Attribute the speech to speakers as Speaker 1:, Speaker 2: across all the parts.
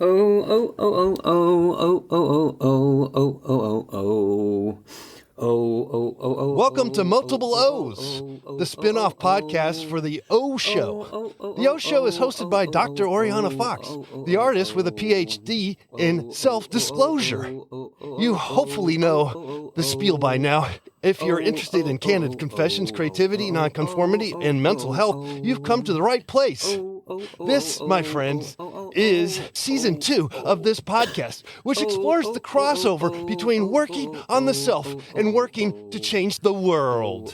Speaker 1: Oh, oh, oh, oh, oh, oh, oh, oh, oh, oh, oh, oh.
Speaker 2: Welcome to Multiple O's, the spin-off podcast for The O Show. The O Show is hosted by Dr. Oriana Fox, the artist with a PhD in self-disclosure. You hopefully know the spiel by now. If you're interested in candid confessions, creativity, nonconformity, and mental health, you've come to the right place. This, my friends, is season 2 of this podcast, which explores the crossover between working on the self and working to change the world.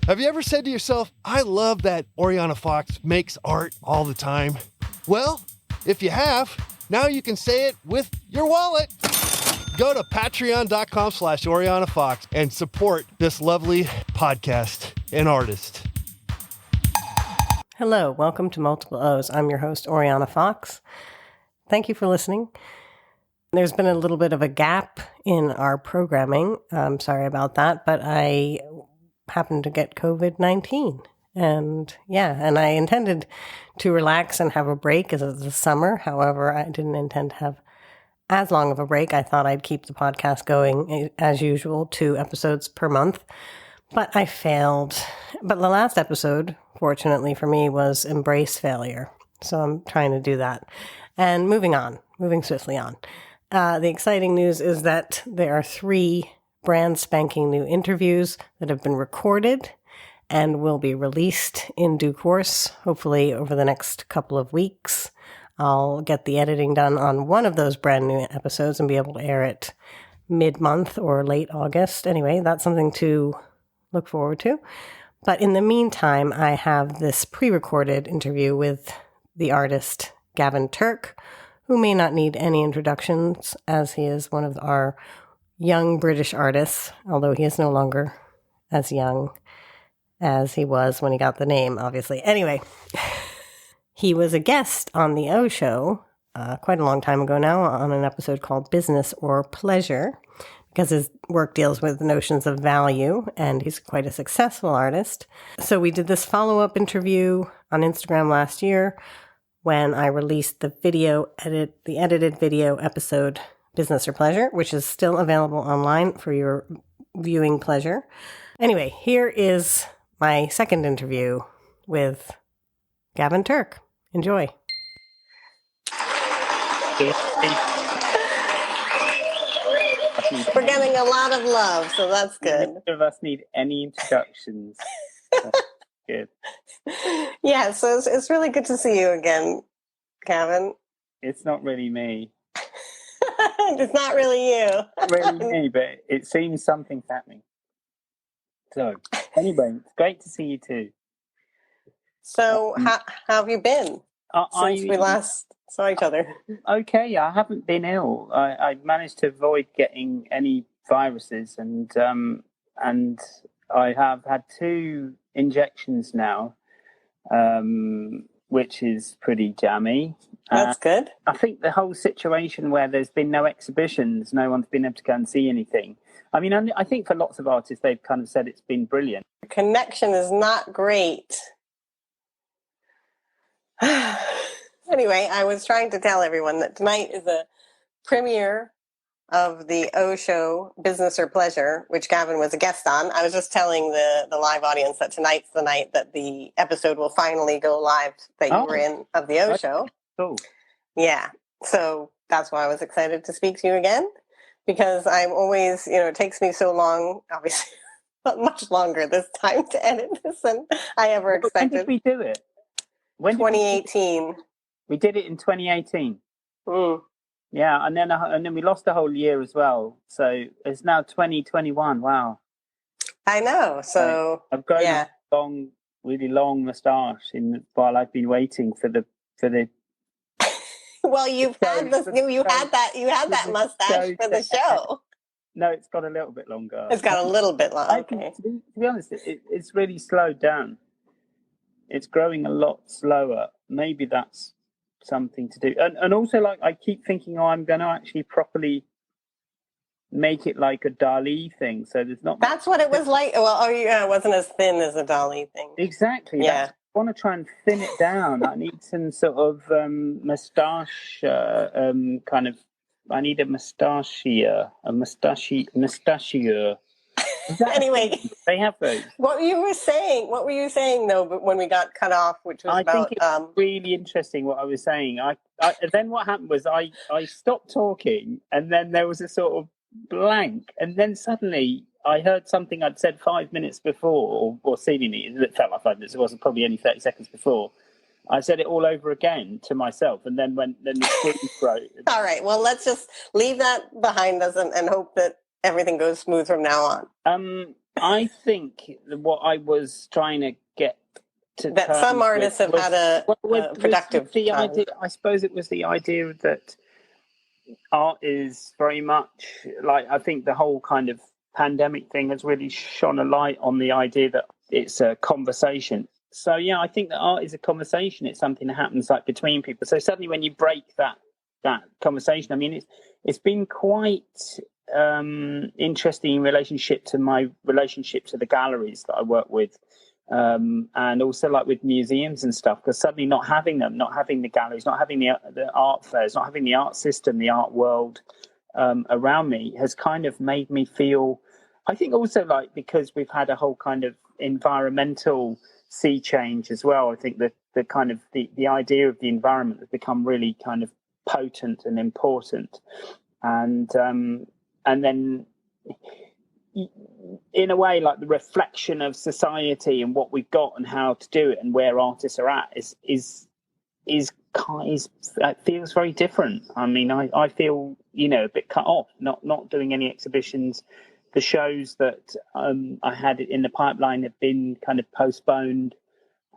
Speaker 2: Have you ever said to yourself, I love that Oriana Fox makes art all the time? Well, if you have, now you can say it with your wallet. Go to patreon.com/Oriana Fox and support this lovely podcast and artist.
Speaker 3: Hello, welcome to Multiple O's. I'm your host, Oriana Fox. Thank you for listening. There's been a little bit of a gap in our programming. I'm sorry about that, but I happened to get COVID-19. And I intended to relax and have a break as it's the summer. However, I didn't intend to have as long of a break. I thought I'd keep the podcast going as usual, 2 episodes per month, but I failed. But the last episode, fortunately for me, was Embrace Failure. So I'm trying to do that. And moving swiftly on. The exciting news is that there are 3 brand spanking new interviews that have been recorded and will be released in due course, hopefully over the next couple of weeks. I'll get the editing done on one of those brand new episodes and be able to air it mid-month or late August. Anyway, that's something to look forward to. But in the meantime, I have this pre-recorded interview with the artist Gavin Turk, who may not need any introductions as he is one of our young British artists, although he is no longer as young as he was when he got the name, obviously. Anyway, he was a guest on the O Show quite a long time ago now on an episode called Business or Pleasure, because his work deals with notions of value, and he's quite a successful artist. So we did this follow-up interview on Instagram last year when I released the edited video episode Business or Pleasure, which is still available online for your viewing pleasure. Anyway, here is my second interview with Gavin Turk. Enjoy. We're getting a lot of love, so that's good.
Speaker 4: Neither of us need any introductions. That's good.
Speaker 3: Yeah, so it's really good to see you again, Gavin.
Speaker 4: It's not really me.
Speaker 3: It's not really you.
Speaker 4: Not really me, but it seems something's happening. So, anyway, it's great to see you too.
Speaker 3: So, how have you been since we last saw each other?
Speaker 4: Okay, I haven't been ill. I managed to avoid getting any viruses, and I have had 2 injections now, which is pretty jammy.
Speaker 3: That's good.
Speaker 4: I think the whole situation where there's been no exhibitions, no one's been able to go and see anything. I mean, I think for lots of artists, they've kind of said it's been brilliant.
Speaker 3: The connection is not great. Anyway, I was trying to tell everyone that tonight is a premiere of the O Show, Business or Pleasure, which Gavin was a guest on. I was just telling the live audience that tonight's the night that the episode will finally go live that you were in of the O Show.
Speaker 4: Cool.
Speaker 3: Yeah. So that's why I was excited to speak to you again, because I'm always, it takes me so long, obviously, but much longer this time to edit this than I ever expected.
Speaker 4: When did we do it?
Speaker 3: 2018.
Speaker 4: We did it in 2018.
Speaker 3: Mm.
Speaker 4: Yeah, and then we lost a whole year as well. So it's now 2021. Wow.
Speaker 3: I know. So
Speaker 4: I've grown a really long moustache while I've been waiting for the.
Speaker 3: Well, you had that mustache for the show.
Speaker 4: No, it's got a little bit longer.
Speaker 3: It's got a little bit longer. Okay.
Speaker 4: To be honest, it's really slowed down. It's growing a lot slower. Maybe that's something to do. And also, like, I keep thinking, I'm going to actually properly make it like a Dali thing. So there's not.
Speaker 3: That's what it was like. Well, it wasn't as thin as a Dali thing.
Speaker 4: Exactly.
Speaker 3: Yeah.
Speaker 4: I want to try and thin it down. I need some sort of moustache kind of. I need a moustachier.
Speaker 3: Anyway,
Speaker 4: they have those.
Speaker 3: What were you saying though? But when we got cut off, which was
Speaker 4: think it's really interesting what I was saying. I then what happened was I stopped talking, and then there was a sort of blank, and then suddenly I heard something I'd said 5 minutes before, or seemingly it felt like 5 minutes. It wasn't, probably only 30 seconds before. I said it all over again to myself, and then the screen broke.
Speaker 3: All right, well, let's just leave that behind us and hope that everything goes smooth from now on.
Speaker 4: I think what I was trying to get to
Speaker 3: that some artists have had a productive time.
Speaker 4: I suppose it was the idea that art is very much like, I think the whole kind of pandemic thing has really shone a light on the idea that it's a conversation. So yeah, I think that art is a conversation. It's something that happens like between people. So suddenly when you break that conversation, I mean, it's been quite interesting in relationship to my relationship to the galleries that I work with, and also like with museums and stuff, because suddenly not having the galleries, not having the art fairs, not having the art system, the art world around me has kind of made me feel, I think also like, because we've had a whole kind of environmental sea change as well. I think that the kind of the idea of the environment has become really kind of potent and important, and then in a way, like the reflection of society and what we've got and how to do it and where artists are at is feels very different. I mean, I feel, a bit cut off, not doing any exhibitions. The shows that I had in the pipeline have been kind of postponed.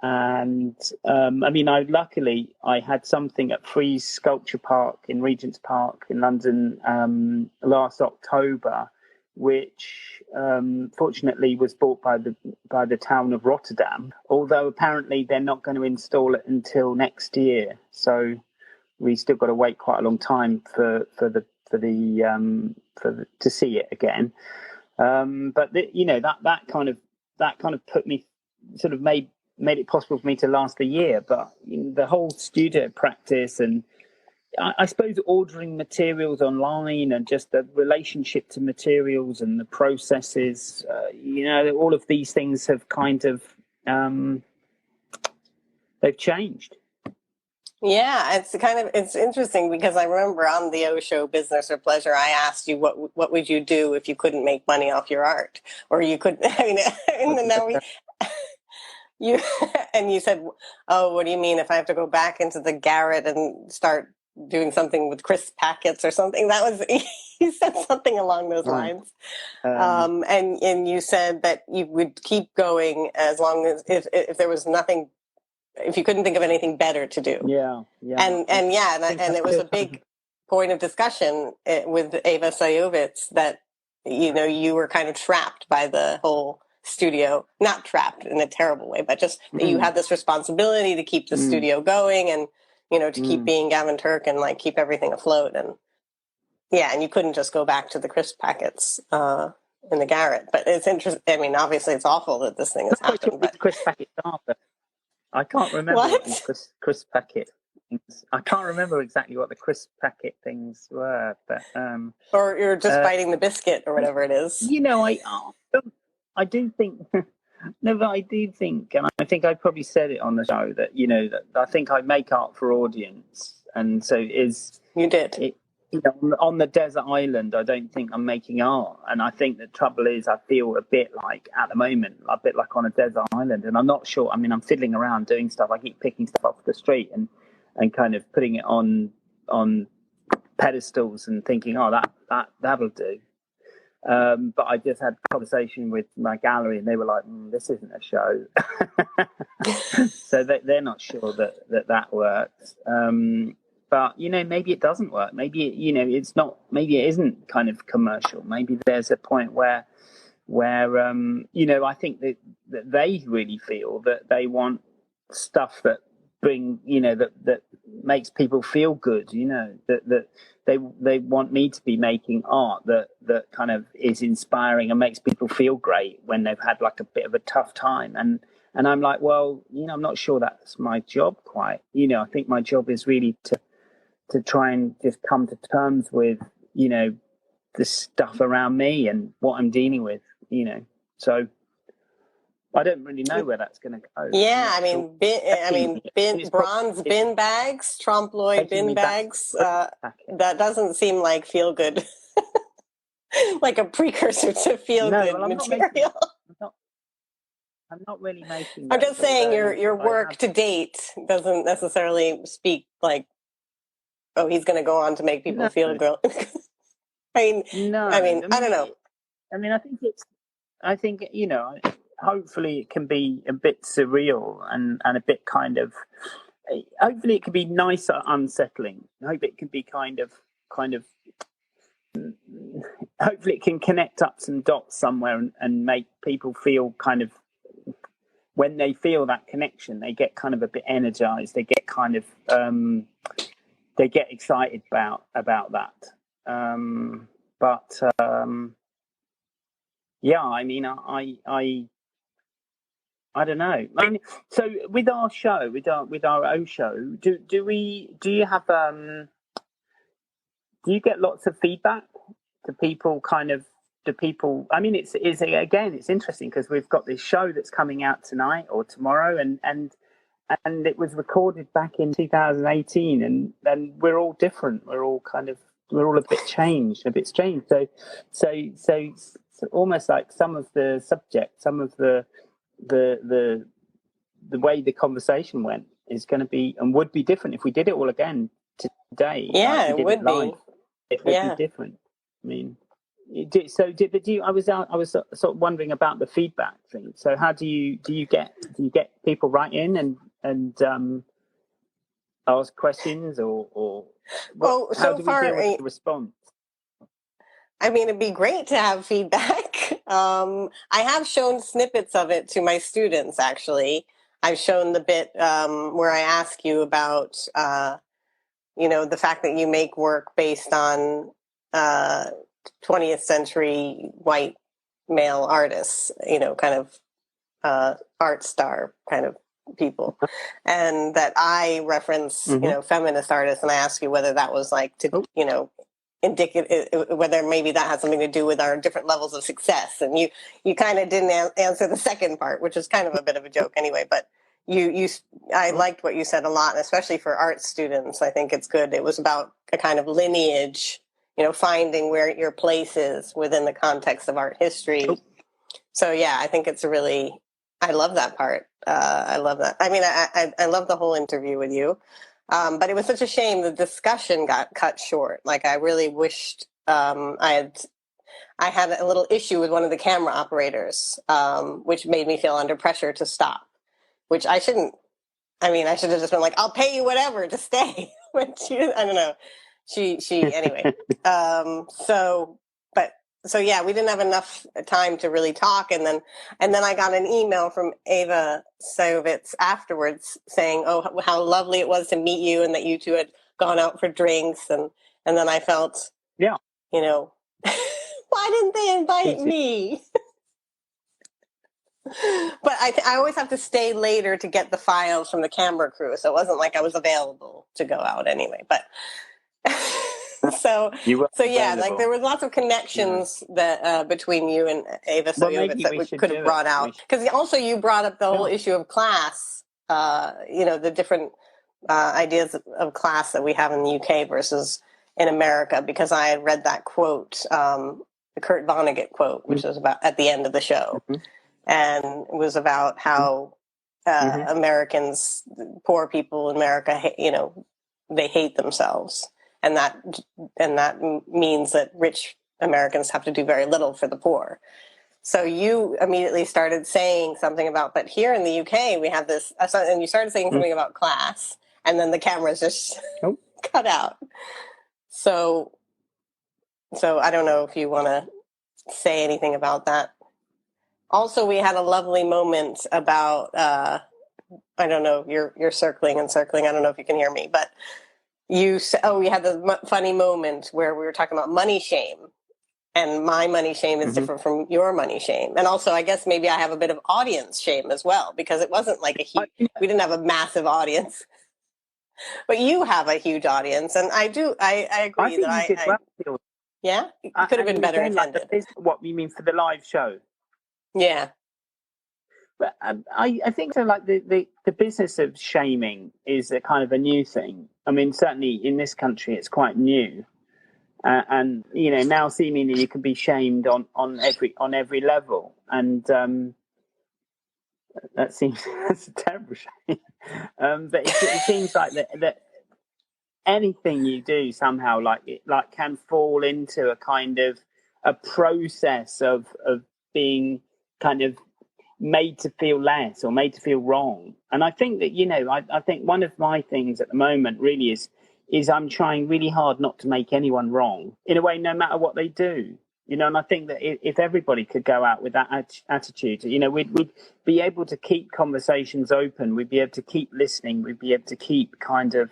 Speaker 4: And I mean, luckily I had something at Frieze Sculpture Park in Regent's Park in London last October, which fortunately was bought by the town of Rotterdam. Although apparently they're not going to install it until next year, so we still got to wait quite a long time to see it again. But that kind of put me, sort of made it possible for me to last a year. But the whole studio practice, and I suppose ordering materials online, and just the relationship to materials and the processes, all of these things have kind of they've changed.
Speaker 3: Yeah, it's interesting, because I remember on the O Show, Business or Pleasure, I asked you what would you do if you couldn't make money off your art, or you could. And you said, "Oh, what do you mean if I have to go back into the garret and start doing something with crisp packets or something?" That was, you said something along those lines, and you said that you would keep going as long as if there was nothing. If you couldn't think of anything better to do.
Speaker 4: Yeah.
Speaker 3: And it was a big point of discussion with Ava Sayovitz that, you were kind of trapped by the whole studio, not trapped in a terrible way, but just that you had this responsibility to keep the studio going, and, to keep being Gavin Turk and like keep everything afloat. And and you couldn't just go back to the crisp packets in the garret. But it's interesting. I mean, obviously it's awful that this thing has happened. But
Speaker 4: crisp packets after. I can't remember what the crisp packet things. I can't remember exactly what the crisp packet things were, but
Speaker 3: or you're just biting the biscuit or whatever it is.
Speaker 4: I do think. No, but I do think, and I think I probably said it on the show, that that I think I make art for audience, and so
Speaker 3: you did.
Speaker 4: On the desert island, I don't think I'm making art. And I think the trouble is, I feel a bit like, at the moment, a bit like on a desert island. And I'm not sure. I mean, I'm fiddling around doing stuff. I keep picking stuff off the street and kind of putting it on pedestals and thinking, oh, that'll do. But I just had a conversation with my gallery, and they were like, this isn't a show. So they're not sure that works. But, maybe it doesn't work. Maybe, it's not, maybe it isn't kind of commercial. Maybe there's a point where I think that they really feel that they want stuff that bring, that makes people feel good, that they want me to be making art that kind of is inspiring and makes people feel great when they've had like a bit of a tough time. And I'm like, well, I'm not sure that's my job quite. I think my job is really to try and just come to terms with, the stuff around me and what I'm dealing with, So I don't really know where that's going to go.
Speaker 3: Yeah, bronze bin bags, trompe l'oeil bin bags. That doesn't seem like feel good, like a precursor to feel good material.
Speaker 4: I'm not really making.
Speaker 3: I'm just saying your work to date doesn't necessarily speak like, oh, he's going to go on to make people feel good. I don't know. I think hopefully it can be a bit surreal and a bit kind of, hopefully it can be nice or unsettling. I hope it can be kind of, hopefully it can connect up some dots somewhere and make people feel kind of, when they feel that connection, they get kind of a bit energized. They get kind of, they get excited about that. Yeah, I don't know. So with our show, with our O show, do you have do you get lots of feedback? Do people it's interesting because we've got this show that's coming out tonight or tomorrow, and it was recorded back in 2018, and we're all different. We're all a bit changed, So almost like some of the subject, some of the way the conversation went is going to be and would be different if we did it all again today. Yeah, it would be.
Speaker 4: It would be different. I mean, I was sort of wondering about the feedback thing. So how do you get people write in and ask questions or how do we deal with the response?
Speaker 3: I mean, it'd be great to have feedback. I have shown snippets of it to my students, actually. I've shown the bit where I ask you about, the fact that you make work based on 20th century white male artists, kind of art star kind of people. And that I reference, feminist artists, and I ask you whether that was like indicative, whether maybe that has something to do with our different levels of success. And you kind of didn't answer the second part, which is kind of a bit of a joke anyway, but I liked what you said a lot, and especially for art students, I think it's good. It was about a kind of lineage, finding where your place is within the context of art history. So yeah, I think it's I love that part. I love that. I mean, I love the whole interview with you. But it was such a shame the discussion got cut short. Like, I really wished I had a little issue with one of the camera operators, which made me feel under pressure to stop, which I shouldn't. I mean, I should have just been like, I'll pay you whatever to stay. But I don't know. She anyway. So yeah, we didn't have enough time to really talk, and then I got an email from Ava Sovitz afterwards saying, "Oh, how lovely it was to meet you, and that you two had gone out for drinks." And then I felt, why didn't they invite me? But I always have to stay later to get the files from the camera crew, so it wasn't like I was available to go out anyway. But. So yeah, like there was lots of connections that between you and Ava Sojovitz that we could have brought out, because also you brought up the whole issue of class, the different ideas of class that we have in the UK versus in America, because I had read that quote, the Kurt Vonnegut quote, which was about at the end of the show, and it was about how Americans, poor people in America, they hate themselves. And that means that rich Americans have to do very little for the poor. So you immediately started saying something about, but here in the UK we have this, and you started saying something about class, and then the cameras just cut out. So I don't know if you want to say anything about that. Also, we had a lovely moment about I don't know, you're circling and circling. I don't know if you can hear me, but you had the funny moment where we were talking about money shame, and my money shame is different from your money shame. And also, I guess maybe I have a bit of audience shame as well, because it wasn't like we didn't have a massive audience, but you have a huge audience. And I agree
Speaker 4: I think
Speaker 3: that
Speaker 4: you did well.
Speaker 3: Yeah, it could have been better attended.
Speaker 4: What you mean for the live show?
Speaker 3: Yeah.
Speaker 4: But I think so. Like the business of shaming is a kind of a new thing. I mean, certainly in this country, it's quite new, and now seemingly you can be shamed on every level, and that's a terrible shame. But it seems like that anything you do somehow can fall into a kind of a process of being kind of made to feel less or made to feel wrong. And I think that, I think one of my things at the moment really is I'm trying really hard not to make anyone wrong in a way, no matter what they do. And I think that if everybody could go out with that attitude, we'd be able to keep conversations open. We'd be able to keep listening. We'd be able to keep kind of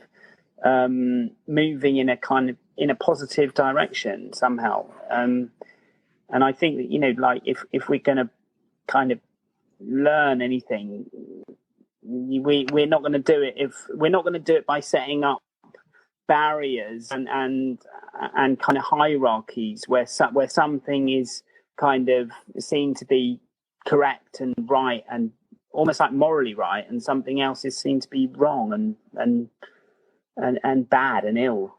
Speaker 4: moving in a positive direction somehow. And I think that, if we're going to kind of learn anything, we're not going to do it if we're not going to do it by setting up barriers and kind of hierarchies where something is kind of seen to be correct and right and almost like morally right, and something else is seen to be wrong and bad and ill.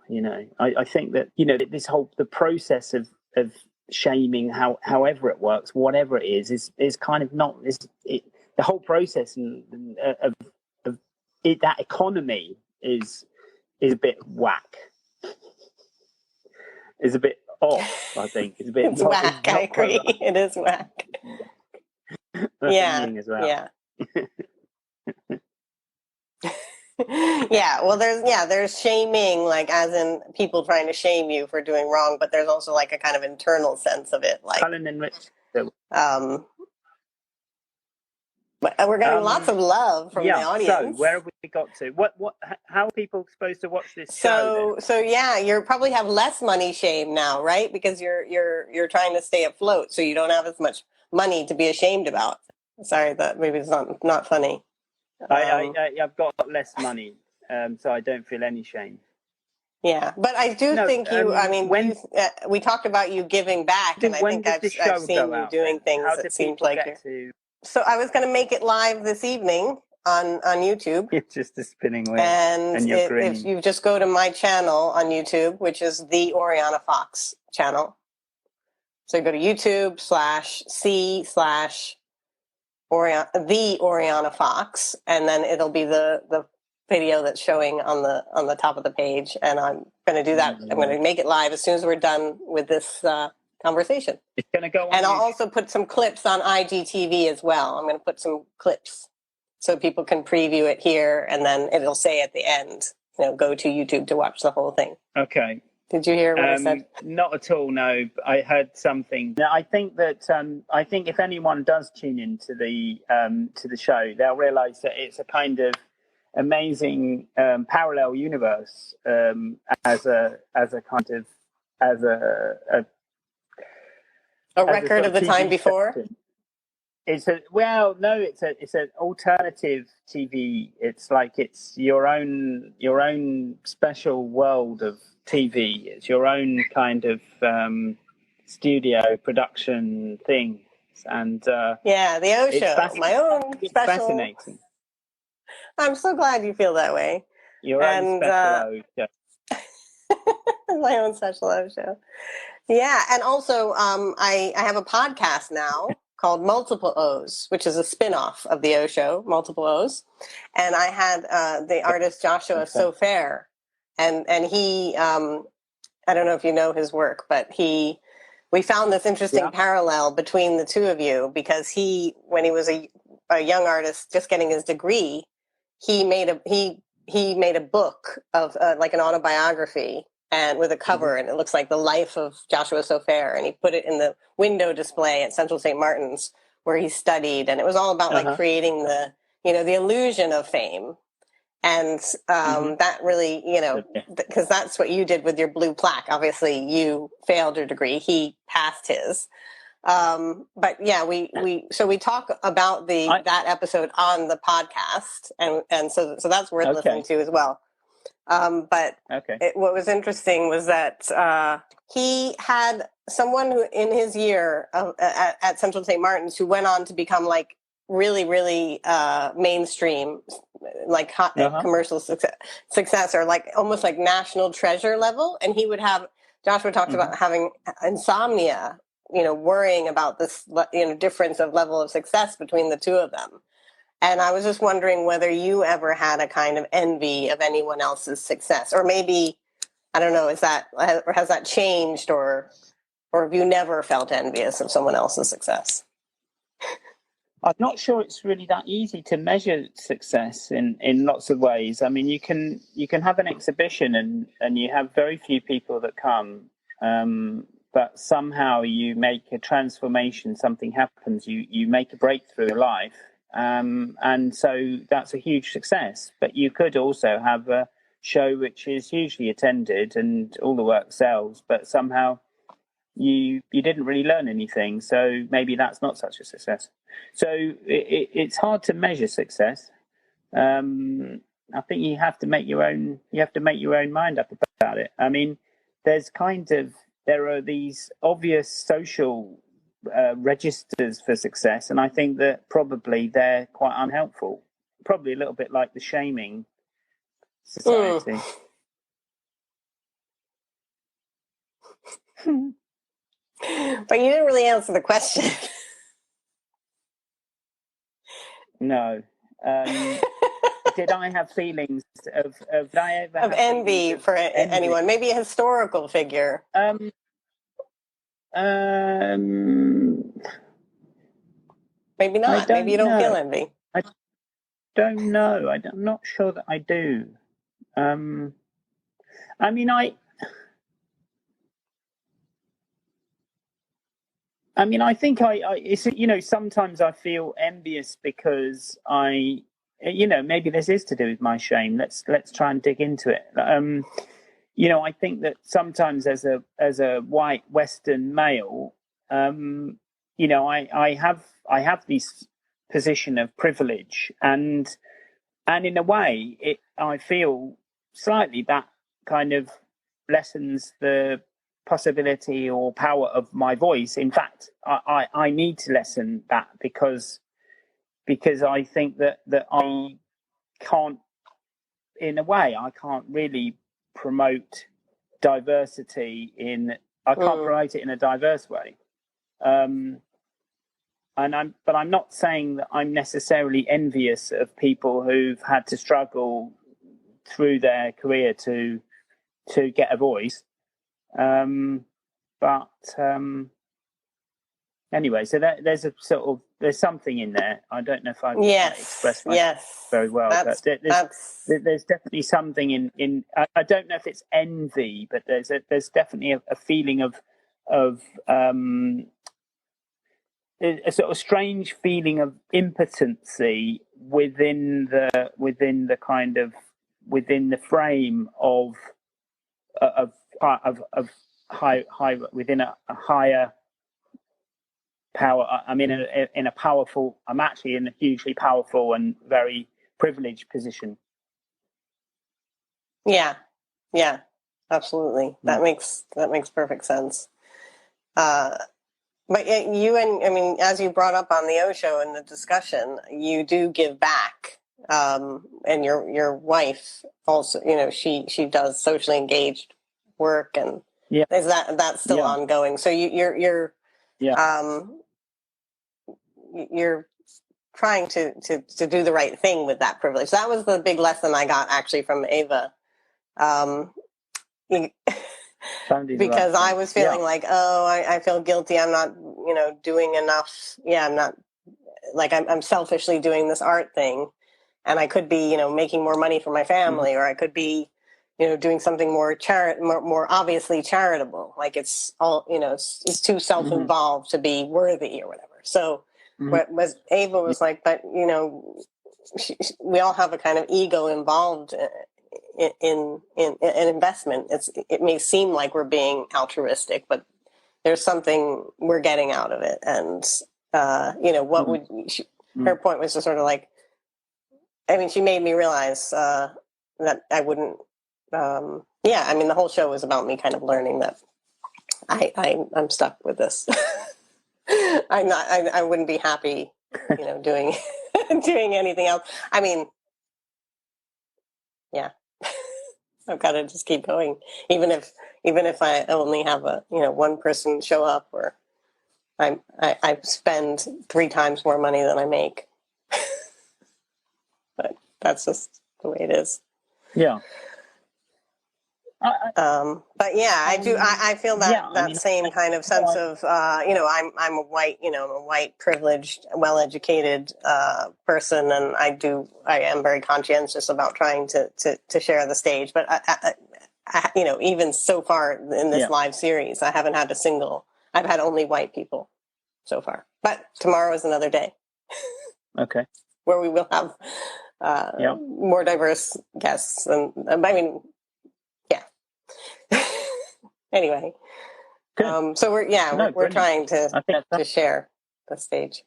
Speaker 4: I think that this the process of shaming, however it works, whatever it is kind of not the whole process of that economy is a bit whack. Is a bit off. I think it's a bit.
Speaker 3: It's whack. I agree. It is whack.
Speaker 4: Yeah. As well.
Speaker 3: Yeah. Yeah, well, there's shaming, like as in people trying to shame you for doing wrong, but there's also like a kind of internal sense of it, like.
Speaker 4: Cullen and Rich.
Speaker 3: But we're getting lots of love from the audience.
Speaker 4: So where have we got to? How are people supposed to watch this show?
Speaker 3: So yeah, you probably have less money shame now, right? Because you're trying to stay afloat, so you don't have as much money to be ashamed about. Sorry, that maybe it's not funny.
Speaker 4: I've got less money, so I don't feel any shame.
Speaker 3: Yeah, but I do think you. I mean, we talked about you giving back, and I think I've seen you doing things that seemed like you. So I was going to make it live this evening on YouTube.
Speaker 4: It's just a spinning wheel,
Speaker 3: and if you just go to my channel on YouTube, which is the Oriana Fox channel, so you go to YouTube /C/ the Oriana Fox, and then it'll be the video that's showing on the top of the page, and I'm going to do that. I'm going to make it live as soon as we're done with this conversation.
Speaker 4: It's going to go on.
Speaker 3: And I'll also put some clips on IGTV as well. I'm going to put some clips so people can preview it here, and then it'll say at the end, go to YouTube to watch the whole thing.
Speaker 4: Okay.
Speaker 3: Did you hear what I said?
Speaker 4: Not at all, no. I heard something. Now, I think if anyone does tune into the show, they'll realise that it's a kind of amazing parallel universe as a
Speaker 3: record of the time before.
Speaker 4: It's an alternative TV. It's like it's your own special world of TV. It's your own kind of studio production thing, and
Speaker 3: the O Show, my own special.
Speaker 4: Fascinating.
Speaker 3: I'm so glad you feel that way.
Speaker 4: Your own special O Show.
Speaker 3: My own special O Show. Yeah, and also I have a podcast now called Multiple O's, which is a spin-off of the O Show, Multiple O's. And I had the artist Joshua Sofair, and he, I don't know if you know his work, but we found this interesting parallel between the two of you, because when he was a young artist just getting his degree, he made a book of like an autobiography, and with a cover, and it looks like the life of Joshua Sofair, and he put it in the window display at Central St. Martin's where he studied, and it was all about like creating the illusion of fame. And that really, because that's what you did with your blue plaque. Obviously, you failed your degree. He passed his. But yeah, we talk about that episode on the podcast, and so that's worth listening to as well. But what was interesting was that he had someone who in his year at Central St. Martin's who went on to become like really, really mainstream, like commercial success, or like almost like national treasure level. And he would have, Joshua talked about having insomnia, worrying about this, difference of level of success between the two of them. And I was just wondering whether you ever had a kind of envy of anyone else's success, or maybe, I don't know, has that changed, or have you never felt envious of someone else's success?
Speaker 4: I'm not sure it's really that easy to measure success in lots of ways. I mean, you can have an exhibition and you have very few people that come, but somehow you make a transformation, something happens, you make a breakthrough in life. And so that's a huge success. But you could also have a show which is hugely attended and all the work sells, but somehow you didn't really learn anything. So maybe that's not such a success. So it's hard to measure success. I think you have to make your own mind up about it. I mean, there are these obvious social registers for success, and I think that probably they're quite unhelpful. Probably a little bit like the shaming society.
Speaker 3: But you didn't really answer the question.
Speaker 4: No. Did I have feelings of
Speaker 3: envy for anyone? Maybe a historical figure. Maybe not. Maybe you don't feel envy.
Speaker 4: I don't know. I'm not sure that I do. I think it's, sometimes I feel envious because maybe this is to do with my shame. Let's try and dig into it. I think that sometimes as a white Western male, I have this position of privilege, and in a way, I feel slightly that kind of lessens the possibility or power of my voice. In fact, I need to lessen that because I think that I can't, in a way, I can't really promote diversity I can't promote it in a diverse way. But I'm not saying that I'm necessarily envious of people who've had to struggle through their career to get a voice. Anyway, so there's something in there. I don't know if I've expressed myself very well, but there's definitely something in. I don't know if it's envy, but there's definitely a feeling of a sort of strange feeling of impotency within the frame of high within a higher power. I'm I'm actually in a hugely powerful and very privileged position.
Speaker 3: Yeah, absolutely. That makes perfect sense. But as you brought up on the O Show in the discussion, you do give back, and your wife also, she does socially engaged work, and is that's still ongoing? So you're trying to do the right thing with that privilege. That was the big lesson I got actually from Ava. Because I was feeling like, I feel guilty. I'm not, doing enough. Yeah, I'm not, like, I'm selfishly doing this art thing, and I could be, making more money for my family, or I could be, doing something more obviously charitable. Like it's all, it's too self-involved to be worthy or whatever. So what was Ava was like, but we all have a kind of ego involved in an investment. It may seem like we're being altruistic, but there's something we're getting out of it. And what would her point was just sort of like, I mean, she made me realize that I wouldn't. The whole show was about me kind of learning that I'm stuck with this. I wouldn't be happy, doing doing anything else. I mean, yeah, I've got to just keep going, even if I only have one person show up, or I spend 3 times more money than I make. But that's just the way it is.
Speaker 4: Yeah.
Speaker 3: But yeah, I do. I feel that same kind of sense of, I'm a white, privileged, well-educated person, and I am very conscientious about trying to share the stage. But I even so far in this live series, I haven't had I've had only white people so far. But tomorrow is another day.
Speaker 4: Okay.
Speaker 3: Where we will have more diverse guests, and anyway, so we're trying to share the stage,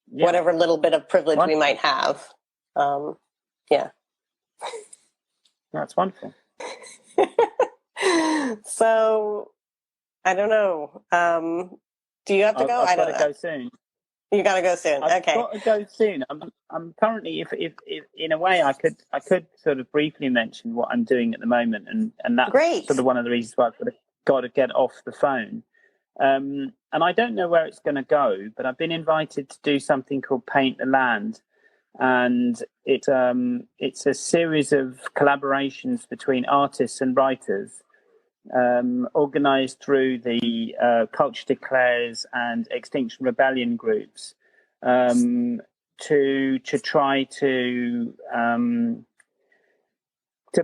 Speaker 3: whatever little bit of privilege we might have.
Speaker 4: That's wonderful.
Speaker 3: So I don't know. Do you have to go?
Speaker 4: I've got to go soon.
Speaker 3: You got to go soon.
Speaker 4: I've
Speaker 3: Okay.
Speaker 4: got to go soon. I'm currently, if in a way, I could sort of briefly mention what I'm doing at the moment, and that's
Speaker 3: great.
Speaker 4: Sort of one of the reasons why I've got to get off the phone. And I don't know where it's going to go, but I've been invited to do something called Paint the Land, and it's a series of collaborations between artists and writers, organised through the Culture Declares and Extinction Rebellion groups, to try to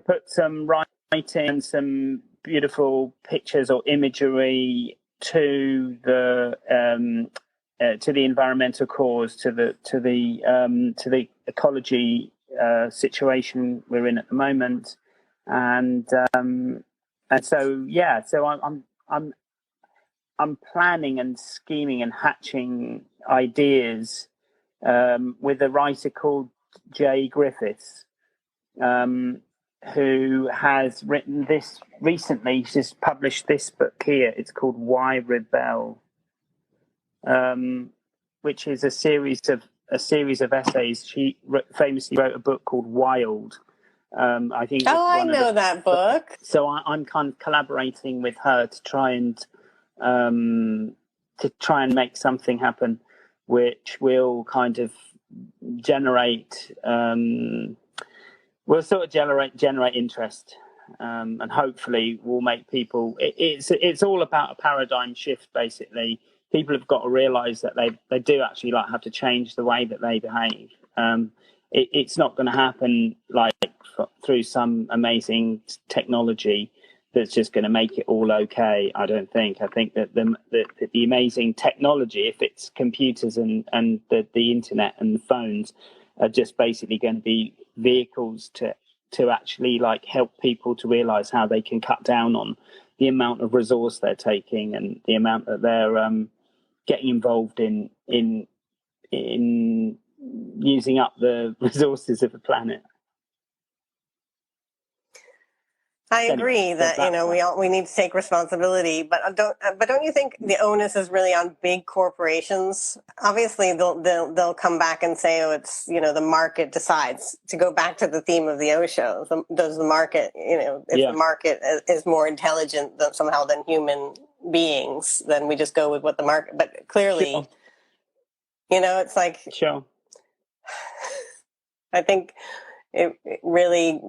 Speaker 4: put some writing and some beautiful pictures or imagery to the environmental cause, to the ecology situation we're in at the moment, and so I'm planning and scheming and hatching ideas with a writer called Jay Griffiths, who has written this recently. She's published this book here. It's called Why Rebel, which is a series of essays. She famously wrote a book called Wild. I think.
Speaker 3: Oh, I know that book.
Speaker 4: So I'm kind of collaborating with her to try and make something happen, which will kind of generate interest, and hopefully will make people. It's all about a paradigm shift, basically. People have got to realise that they do actually have to change the way that they behave. It's not going to happen through some amazing technology that's just going to make it all okay. I don't think. I think that the amazing technology, if it's computers and the internet and the phones, are just basically going to be vehicles to actually help people to realise how they can cut down on the amount of resource they're taking and the amount that they're getting involved in using up the resources of the planet.
Speaker 3: I agree that we need to take responsibility, but don't you think the onus is really on big corporations? Obviously, they'll come back and say, "Oh, it's the market decides." To go back to the theme of the O show, does the market the market is more intelligent than human beings, then we just go with what the market. But clearly, it's like
Speaker 4: sure.
Speaker 3: I think it really.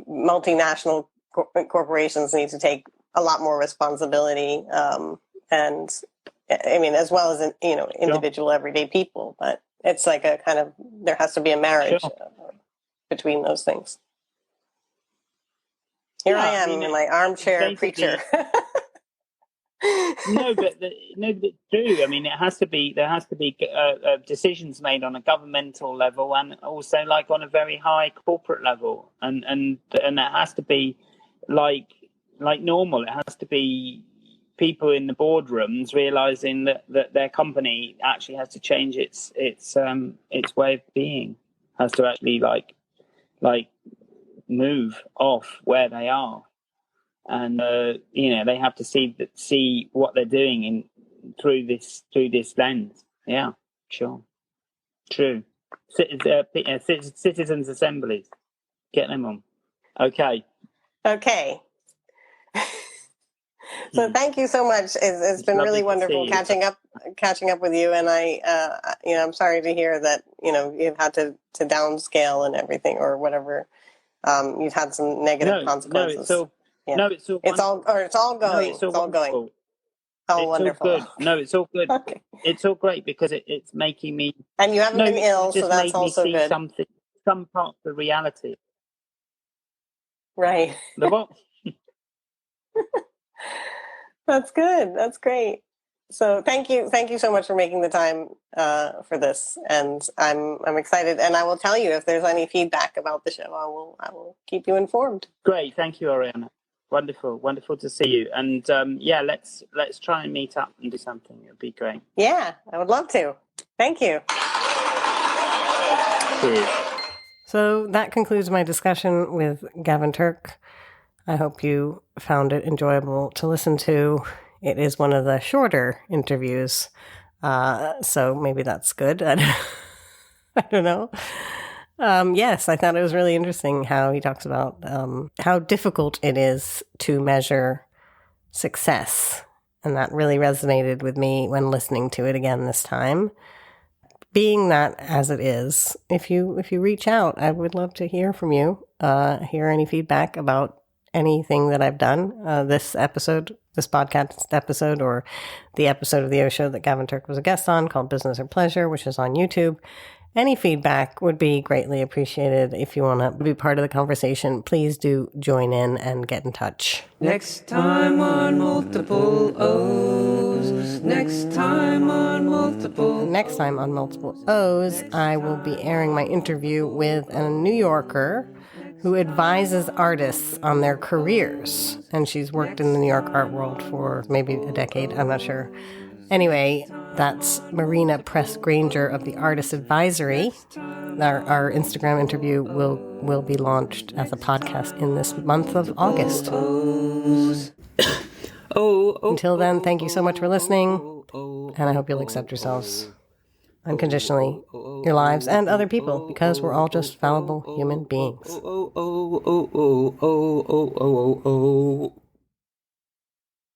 Speaker 3: Multinational corporations need to take a lot more responsibility, and I mean, as well as individual everyday people. But it's like a kind of there has to be a marriage between those things. Here I am in my armchair preacher.
Speaker 4: No, but it's true. I mean, there has to be decisions made on a governmental level and also like on a very high corporate level, and it has to be like normal. It has to be people in the boardrooms realizing that their company actually has to change its way of being, has to actually like move off where they are. And they have to see what they're doing through this lens. Yeah, sure, true. Citizens assemblies, get them on. Okay.
Speaker 3: So thank you so much. It's been really wonderful catching up with you. And I'm sorry to hear that you've had to downscale and everything or whatever. You've had some negative consequences.
Speaker 4: No, it's all. Yeah. No, it's all.
Speaker 3: It's all going.
Speaker 4: No, it's all going.
Speaker 3: Oh,
Speaker 4: it's
Speaker 3: wonderful.
Speaker 4: All good. No, it's all good. Okay. It's all great because it's making me.
Speaker 3: And you haven't been ill, so that's also good.
Speaker 4: Some parts of reality.
Speaker 3: Right.
Speaker 4: The what?
Speaker 3: That's good. That's great. So thank you so much for making the time for this, and I'm excited. And I will tell you if there's any feedback about the show. I will keep you informed.
Speaker 4: Great, thank you, Oriana. Wonderful to see you. And let's try and meet up and do something. It'd be great.
Speaker 3: Yeah, I would love to. Thank you.
Speaker 4: Cheers.
Speaker 3: So that concludes my discussion with Gavin Turk. I hope you found it enjoyable to listen to. It is one of the shorter interviews, so maybe that's good. I don't know. Yes, I thought it was really interesting how he talks about how difficult it is to measure success. And that really resonated with me when listening to it again this time. Being that as it is, if you reach out, I would love to hear from you, hear any feedback about anything that I've done, this podcast episode, or the episode of the O Show that Gavin Turk was a guest on called Business or Pleasure, which is on YouTube. Any feedback would be greatly appreciated. If you want to be part of the conversation, please do join in and get in touch.
Speaker 1: Next time on Multiple O's. Next time on Multiple
Speaker 3: O's, I will be airing my interview with a New Yorker who advises artists on their careers. And she's worked in the New York art world for maybe a decade, I'm not sure. Anyway, that's Marina Press Granger of the Artist Advisory. Our Instagram interview will be launched as a podcast in this month of August. Until then, thank you so much for listening, and I hope you'll accept yourselves unconditionally, your lives, and other people, because we're all just fallible human beings.